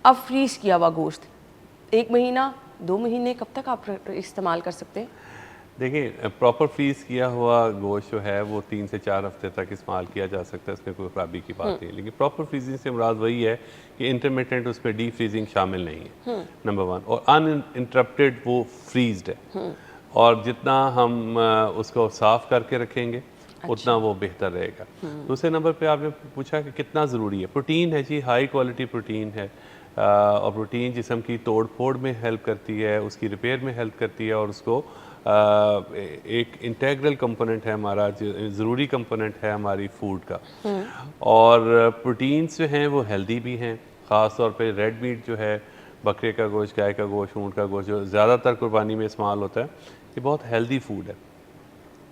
अब फ्रीज़ किया हुआ गोश्त 1 महीना 2 महीने कब तक आप इस्तेमाल कर सकते हैं? देखिए, प्रॉपर फ्रीज़ किया हुआ गोश्त जो है वो 3 से 4 हफ्ते तक इस्तेमाल किया जा सकता है, इसमें कोई ख़राबी की बात नहीं है। लेकिन प्रॉपर फ्रीजिंग से मुराद वही है कि इंटरमिटेंट उसमें डीप फ्रीजिंग शामिल नहीं है, नंबर 1, और अनइंटरप्टेड वो फ्रीज्ड है। और जितना हम उसको साफ़ करके रखेंगे उतना वो बेहतर रहेगा। दूसरे नंबर पे आपने पूछा कि कितना ज़रूरी है। प्रोटीन है जी, हाई क्वालिटी प्रोटीन है, और प्रोटीन जिस्म की तोड़ फोड़ में हेल्प करती है, उसकी रिपेयर में हेल्प करती है, और उसको एक इंटेग्रल कंपोनेंट है हमारा, ज़रूरी कंपोनेंट है हमारी फूड का। और प्रोटीन्स जो हैं वो हेल्दी भी हैं, ख़ास तौर पे रेड मीट जो है, बकरे का गोश्त, गाय का गोश्त, ऊँट का गोश्त, जो ज़्यादातर कुर्बानी में इस्तेमाल होता है, ये बहुत हेल्दी फूड है।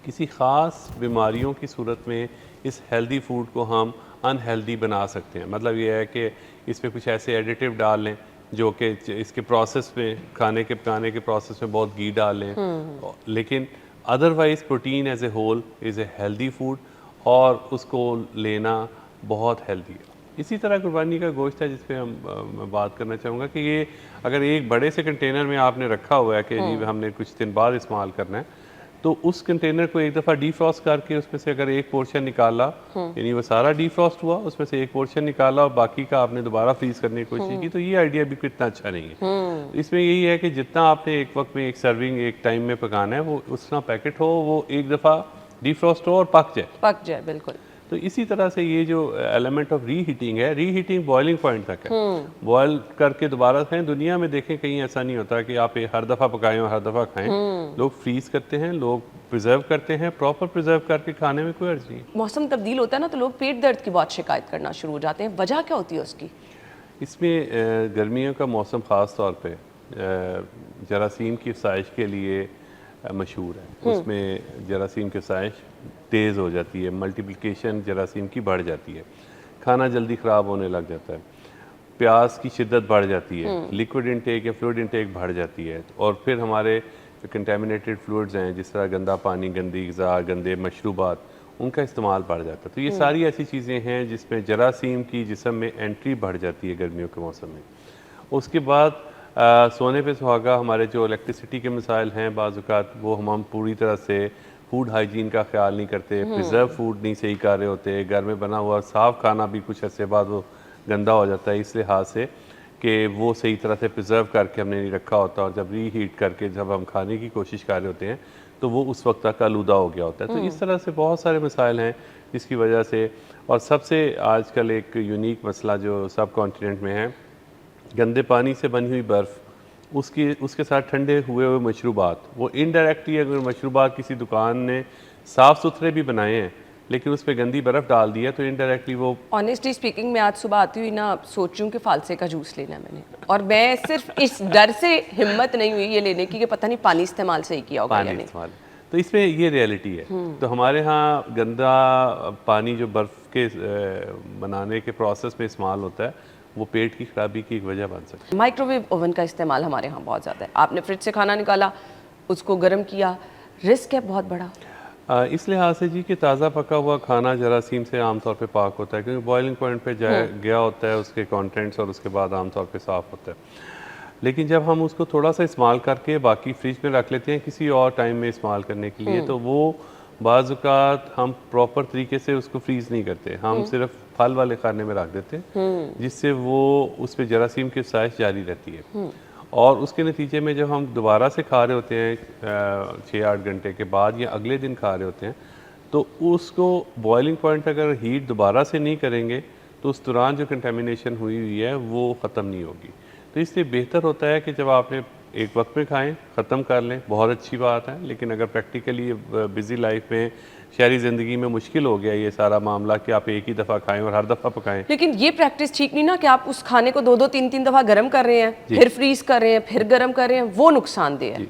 किसी ख़ास बीमारियों की सूरत में इस हेल्दी फूड को हम अनहेल्दी बना सकते हैं। मतलब ये है कि इसमें कुछ ऐसे एडिटिव डाल लें जो कि इसके प्रोसेस में, खाने के पकाने के प्रोसेस में बहुत घी डाल लें, लेकिन otherwise protein as a whole is a healthy food, और उसको लेना बहुत हेल्दी है। इसी तरह कुर्बानी का गोश्त है जिस पे मैं बात करना चाहूँगा कि ये अगर एक बड़े से कंटेनर में आपने रखा हुआ है कि जी हमने कुछ दिन बाद इस्तेमाल करना है, तो उस कंटेनर को एक दफ़ा डीफ्रॉस्ट करके उसमें से अगर एक पोर्शन निकाला, यानी वो सारा डीफ्रॉस्ट हुआ, उसमें से एक पोर्शन निकाला और बाकी का आपने दोबारा फ्रीज करने की कोशिश की, तो ये आइडिया भी इतना अच्छा नहीं है। इसमें यही है कि जितना आपने एक वक्त में एक सर्विंग एक टाइम में पकाना है, वो उतना पैकेट हो, वो एक दफ़ा डीफ्रॉस्ट हो और पक जाए। बिल्कुल। तो इसी तरह से ये जो एलिमेंट ऑफ रीहीटिंग है, रीहीटिंग बॉइलिंग पॉइंट तक है, बॉयल करके दोबारा खाएं। दुनिया में देखें कहीं ऐसा नहीं होता कि आप ये हर दफ़ा पकाएं और हर दफ़ा खाएं। लोग फ्रीज करते हैं, लोग प्रिजर्व करते हैं, प्रॉपर प्रिजर्व करके खाने में कोई अर्ज नहीं। मौसम तब्दील होता है ना, तो लोग पेट दर्द की बहुत शिकायत करना शुरू हो जाते हैं, वजह क्या होती है उसकी? इसमें गर्मियों का मौसम ख़ास तौर पे जरासीम की अफसाइश के लिए मशहूर है। उसमें जरासीम की अफसाइश तेज़ हो जाती है, मल्टीप्लिकेशन जरासीम की बढ़ जाती है, खाना जल्दी ख़राब होने लग जाता है, प्यास की शिद्दत बढ़ जाती है, लिक्विड इंटेक या फ्लूइड इंटेक बढ़ जाती है, और फिर हमारे कंटेमिनेटेड फ्लूइड्स हैं जिस तरह गंदा पानी, गंदी ग़िज़ा, गंदे मशरूबात, उनका इस्तेमाल बढ़ जाता है। तो ये सारी ऐसी चीज़ें हैं जिसमें जरासीम की जिस्म में एंट्री बढ़ जाती है गर्मियों के मौसम में। उसके बाद सोने पे सुहागा, हमारे जो इलेक्ट्रिसिटी के मसाइल हैं, बाज़ औक़ात वो हम पूरी तरह से फूड हाइजीन का ख्याल नहीं करते, प्रिजर्व फूड नहीं सही कर रहे होते, घर में बना हुआ साफ़ खाना भी कुछ अरसे बाद वो गंदा हो जाता है इस लिहाज से कि वो सही तरह से प्रिजर्व करके हमने नहीं रखा होता, और जब रीहीट करके जब हम खाने की कोशिश कर रहे होते हैं तो वो उस वक्त तक आलूदा हो गया होता है। तो इस तरह से बहुत सारे मसाइल हैं जिसकी वजह से, और सबसे आजकल एक यूनिक मसला जो सब कॉन्टिनेंट में है, गंदे पानी से बनी हुई बर्फ़, उसके साथ ठंडे हुए हुए मशरूबात, वो इनडायरेक्टली अगर मशरूबात किसी दुकान ने साफ़ सुथरे भी बनाए हैं लेकिन उस पर गंदी बर्फ़ डाल दी है, तो इनडायरेक्टली वो। ऑनेस्टली स्पीकिंग, मैं आज सुबह आती हुई ना सोच रही हूँ कि फालसे का जूस लेना है मैंने, और मैं सिर्फ इस डर से हिम्मत नहीं हुई ये लेने की कि पता नहीं पानी इस्तेमाल सही किया होगा या नहीं। तो इसमें ये रियलिटी है। तो हमारे यहाँ गंदा पानी जो बर्फ़ के बनाने के प्रोसेस में इस्तेमाल होता है, वो पेट की खराबी की एक वजह बन सकती है। माइक्रोवेव ओवन का इस्तेमाल हमारे यहाँ बहुत ज़्यादा है। आपने फ्रिज से खाना निकाला, उसको गर्म किया, रिस्क है बहुत बड़ा इस लिहाज से जी कि ताज़ा पका हुआ खाना जरासीम से आमतौर पे पाक होता है, क्योंकि बॉइलिंग पॉइंट पे गया होता है उसके कंटेंट्स, और उसके बाद आमतौर पे साफ़ होता है। लेकिन जब हम उसको थोड़ा सा इस्तेमाल करके बाकी फ्रिज में रख लेते हैं किसी और टाइम में इस्तेमाल करने के लिए, तो वो बाज़ औक़ात हम प्रॉपर तरीके से उसको फ्रीज़ नहीं करते, हम सिर्फ फल वाले खाने में रख देते हैं, जिससे वो उस पर जरासीम की अफसाइश जारी रहती है, और उसके नतीजे में जब हम दोबारा से खा रहे होते हैं 6-8 घंटे के बाद या अगले दिन खा रहे होते हैं, तो उसको बॉइलिंग पॉइंट अगर हीट दोबारा से नहीं करेंगे तो उस दौरान जो कंटेमिनेशन हुई हुई है वो ख़त्म नहीं होगी। तो इसलिए बेहतर होता है कि जब आपने एक वक्त में खाएं, ख़त्म कर लें, बहुत अच्छी बात है। लेकिन अगर प्रैक्टिकली बिज़ी लाइफ में, शहरी ज़िंदगी में मुश्किल हो गया ये सारा मामला कि आप एक ही दफ़ा खाएं और हर दफ़ा पकाएं। लेकिन ये प्रैक्टिस ठीक नहीं ना कि आप उस खाने को 2-2 3-3 दफ़ा गर्म कर रहे हैं, फिर फ्रीज कर रहे हैं, फिर गर्म कर रहे हैं, वो नुकसानदेह है।